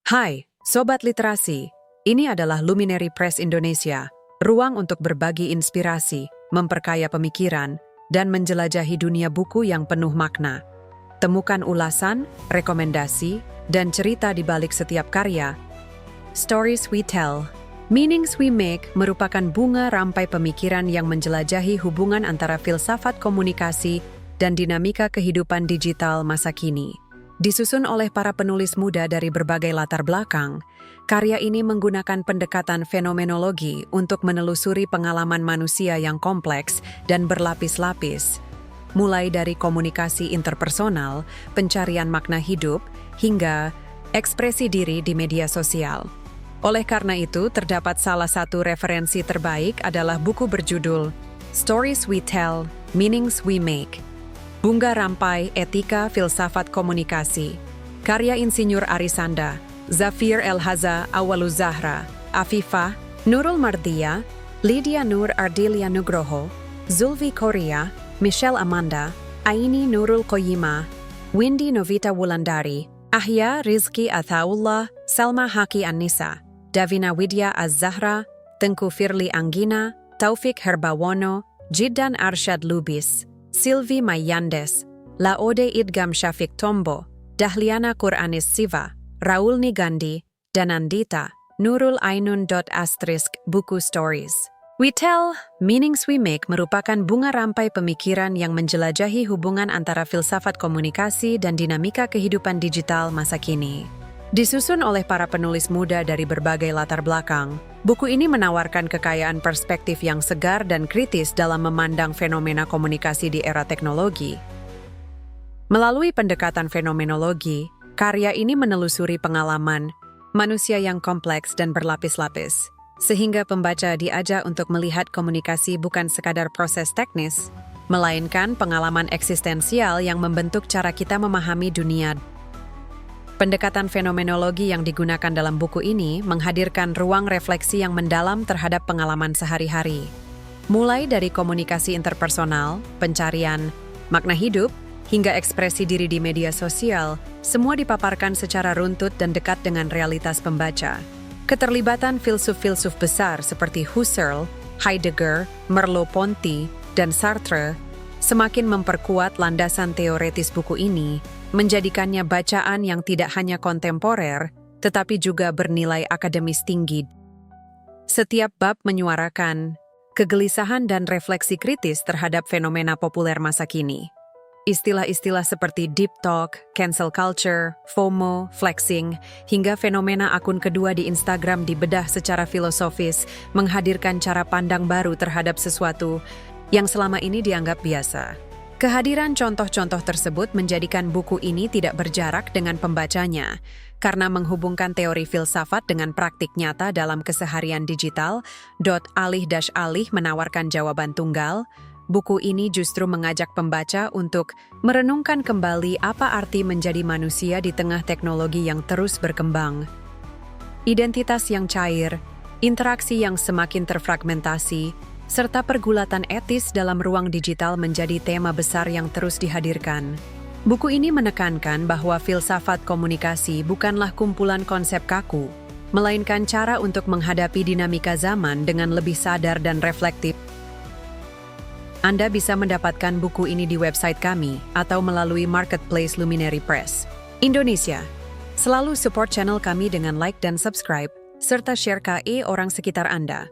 Hai, Sobat Literasi. Ini adalah Luminary Press Indonesia, ruang untuk berbagi inspirasi, memperkaya pemikiran, dan menjelajahi dunia buku yang penuh makna. Temukan ulasan, rekomendasi, dan cerita di balik setiap karya. Stories We Tell, Meanings We Make merupakan bunga rampai pemikiran yang menjelajahi hubungan antara filsafat komunikasi dan dinamika kehidupan digital masa kini. Disusun oleh para penulis muda dari berbagai latar belakang, karya ini menggunakan pendekatan fenomenologi untuk menelusuri pengalaman manusia yang kompleks dan berlapis-lapis, mulai dari komunikasi interpersonal, pencarian makna hidup, hingga ekspresi diri di media sosial. Oleh karena itu, terdapat salah satu referensi terbaik adalah buku berjudul Stories We Tell, Meanings We Make. Bunga Rampai Etika Filsafat Komunikasi, karya Insinyur Arisanda, Zafir Elhaza Awaluzahra, Afifah, Nurul Mardia, Lydia Nur Ardilia Nugroho, Zulfi Korea, Michelle Amanda, Aini Nurul Koyima, Windy Novita Wulandari, Ahya Rizki Athaullah, Salma Haki Annisa, Davina Widya Az-Zahra, Tengku Firly Anggina, Taufik Herbawono, Jiddan Arsyad Lubis, Sylvie Mayandes, Laode Idgam Syafiq Tombo, Dahliana Quranis Siva, Raul Nigandi, dan Andita, Nurul Ainun. Buku Stories We Tell, Meanings We Make merupakan bunga rampai pemikiran yang menjelajahi hubungan antara filsafat komunikasi dan dinamika kehidupan digital masa kini. Disusun oleh para penulis muda dari berbagai latar belakang, buku ini menawarkan kekayaan perspektif yang segar dan kritis dalam memandang fenomena komunikasi di era teknologi. Melalui pendekatan fenomenologi, karya ini menelusuri pengalaman manusia yang kompleks dan berlapis-lapis, sehingga pembaca diajak untuk melihat komunikasi bukan sekadar proses teknis, melainkan pengalaman eksistensial yang membentuk cara kita memahami dunia. Pendekatan fenomenologi yang digunakan dalam buku ini menghadirkan ruang refleksi yang mendalam terhadap pengalaman sehari-hari. Mulai dari komunikasi interpersonal, pencarian makna hidup, hingga ekspresi diri di media sosial, semua dipaparkan secara runtut dan dekat dengan realitas pembaca. Keterlibatan filsuf-filsuf besar seperti Husserl, Heidegger, Merleau-Ponty, dan Sartre semakin memperkuat landasan teoretis buku ini, menjadikannya bacaan yang tidak hanya kontemporer, tetapi juga bernilai akademis tinggi. Setiap bab menyuarakan kegelisahan dan refleksi kritis terhadap fenomena populer masa kini. Istilah-istilah seperti deep talk, cancel culture, FOMO, flexing, hingga fenomena akun kedua di Instagram dibedah secara filosofis, menghadirkan cara pandang baru terhadap sesuatu yang selama ini dianggap biasa. Kehadiran contoh-contoh tersebut menjadikan buku ini tidak berjarak dengan pembacanya, karena menghubungkan teori filsafat dengan praktik nyata dalam keseharian digital. Alih menawarkan jawaban tunggal, buku ini justru mengajak pembaca untuk merenungkan kembali apa arti menjadi manusia di tengah teknologi yang terus berkembang. Identitas yang cair, interaksi yang semakin terfragmentasi, serta pergulatan etis dalam ruang digital menjadi tema besar yang terus dihadirkan. Buku ini menekankan bahwa filsafat komunikasi bukanlah kumpulan konsep kaku, melainkan cara untuk menghadapi dinamika zaman dengan lebih sadar dan reflektif. Anda bisa mendapatkan buku ini di website kami atau melalui marketplace Luminary Press Indonesia. Selalu support channel kami dengan like dan subscribe, serta share ke orang sekitar Anda.